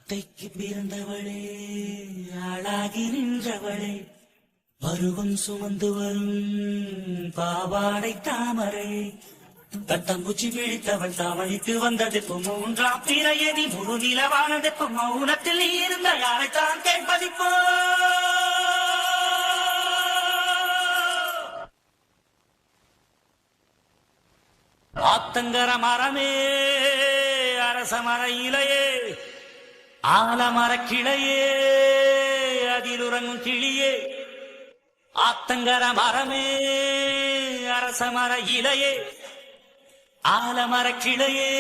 அத்தைக்கு பிறந்தவளே, ஆளாகி நின்றவளே, பருவம் சுமந்து வரும் பாவாடை தாமரை, தட்டம்பூச்சி விழித்தவள் தாவணிக்கு வந்ததெப்போ மூன்றாம் பிறையதி முழு நிலவானதெப்போ மௌனத்தில் நீ இருந்த யாரைத்தான் கேட்பதிப்போ. ஆத்தங்கர மரமே, அரச மர இலையே, ஆலமர கிளையே, அதில் உறங்கும் கிளியே. ஆத்தங்கர மரமே, அரச மர இலையே, ஆலமர கிளையே,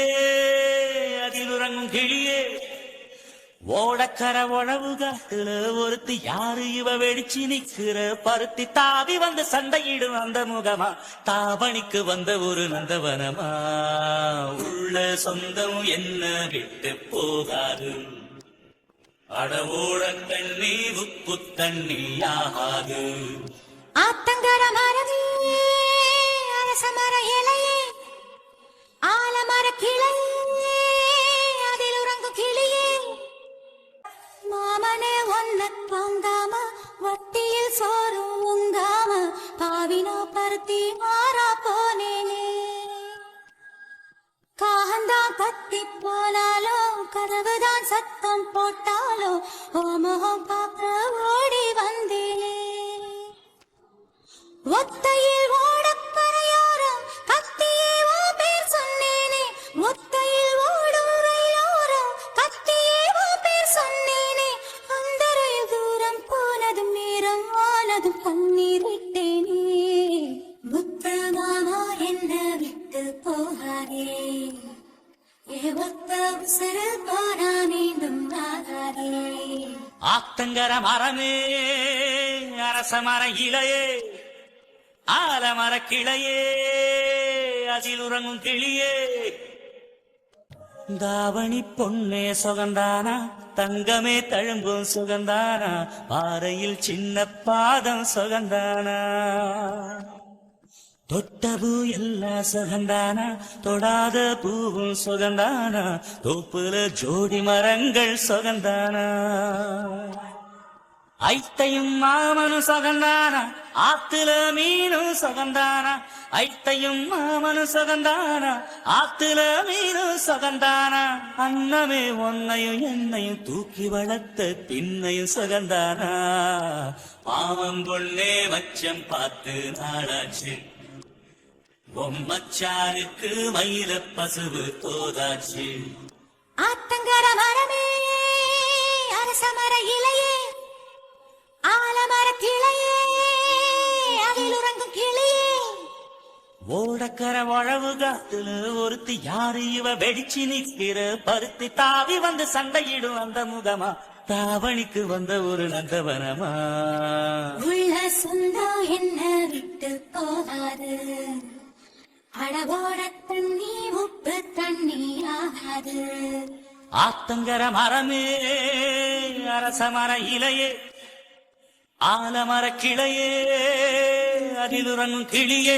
அதில் உறங்கும் கிளியே. ஓடக்கர உழவு காட்டுல ஒருத்தி யாரு இவ வெடிச்சு நிக்கிற பருத்தி தாவி வந்து சண்டையிடும் அந்த முகமா, தாவணிக்கு வந்த ஒரு நந்தவனமா. உள்ள சொந்தம் என்ன விட்டு போகாது, அடவோட தண்ணி உப்பு தண்ணி ஆகாது. ஆத்தங்கர மரமே, அரச மர இலையே, ஆலமர கிளையே, அதில் உறங்கும் கிளியே. மாமனே ஒன்ன பொங்காம, வட்டியில் சோறும் உங்காம, பாவினோ பருத்தி மாறா போனேனே. காகந்தான் கத்தி போனாலும், கதவுதான் சத்தம் போட்டாலும், ஓ முகம் பார்க்க ஓடி வந்தேனே. ஒத்தையில் ஓடப்பறையோரம் கத்தியே ஓ பேர் சொன்னேனே. ஒத்தையில் ஓடும் ரயிலோரம் கத்தியே ஓ பேர் சொன்னேனே. அந்த ரயில் தூரம் போனதும் நேரம் ஆனதும் கண்ணீர் விட்டேனே. முத்து மாமா என்ன விட்டு போகாதே, ஏ ஒத்த உசரு போனா மீண்டும் ஆகாதே. ஆத்தங்கர மரமே, அரச மர இலையே, ஆலமர கிளையே, அதில் உறங்கும் கிளியே. தாவணி பொன்னே சுகந்தானா, தங்கமே தழும்பும் சுகந்தானா, பாறையில் சின்ன பாதம் சுகந்தானா. தொட்டபூ எல்லாம் சுகந்தானா, தொடாத பூவும் சுகந்தானா, தோப்புல ஜோடி மரங்கள் சுகந்தானா. ஐத்தையும் மாமனும் சுகந்தானா, ஆத்துல மீனும் சுகந்தானா. ஐத்தையும் மாமனும் சுகந்தானா, ஆத்துல மீனும் சுகந்தானா. அன்னமே ஒன்னையும் என்னையும் தூக்கி வளர்த்த பின்னையும் சுகந்தானா. பாவம் பொண்ணே மச்சம் பார்த்து நாளாச்சு, பொம்மச்சாருக்கு மயில பசுவு தோதாச்சு. ஆத்தங்கர மரமே, அரச மர இலையே, ஆலமர கிளையே, அதில் உறங்கும் கிளியே. ஓடக்கர உழவு காத்துல ஒருத்தி யாரு இவ வெடிச்சு நிக்கிற பருத்தி தாவி வந்து சண்டையிடும் அந்த முகமா, தாவணிக்கு வந்த ஒரு நந்தவனமா. உள்ள சொந்தம் என்ன விட்டு போகாது, அடவோட தண்ணி உப்பு தண்ணி ஆகாது. ஆத்தங்கர மரமே, அரச மர இலையே, ஆலமர கிளையே, அதில் உறங்கும் கிளியே.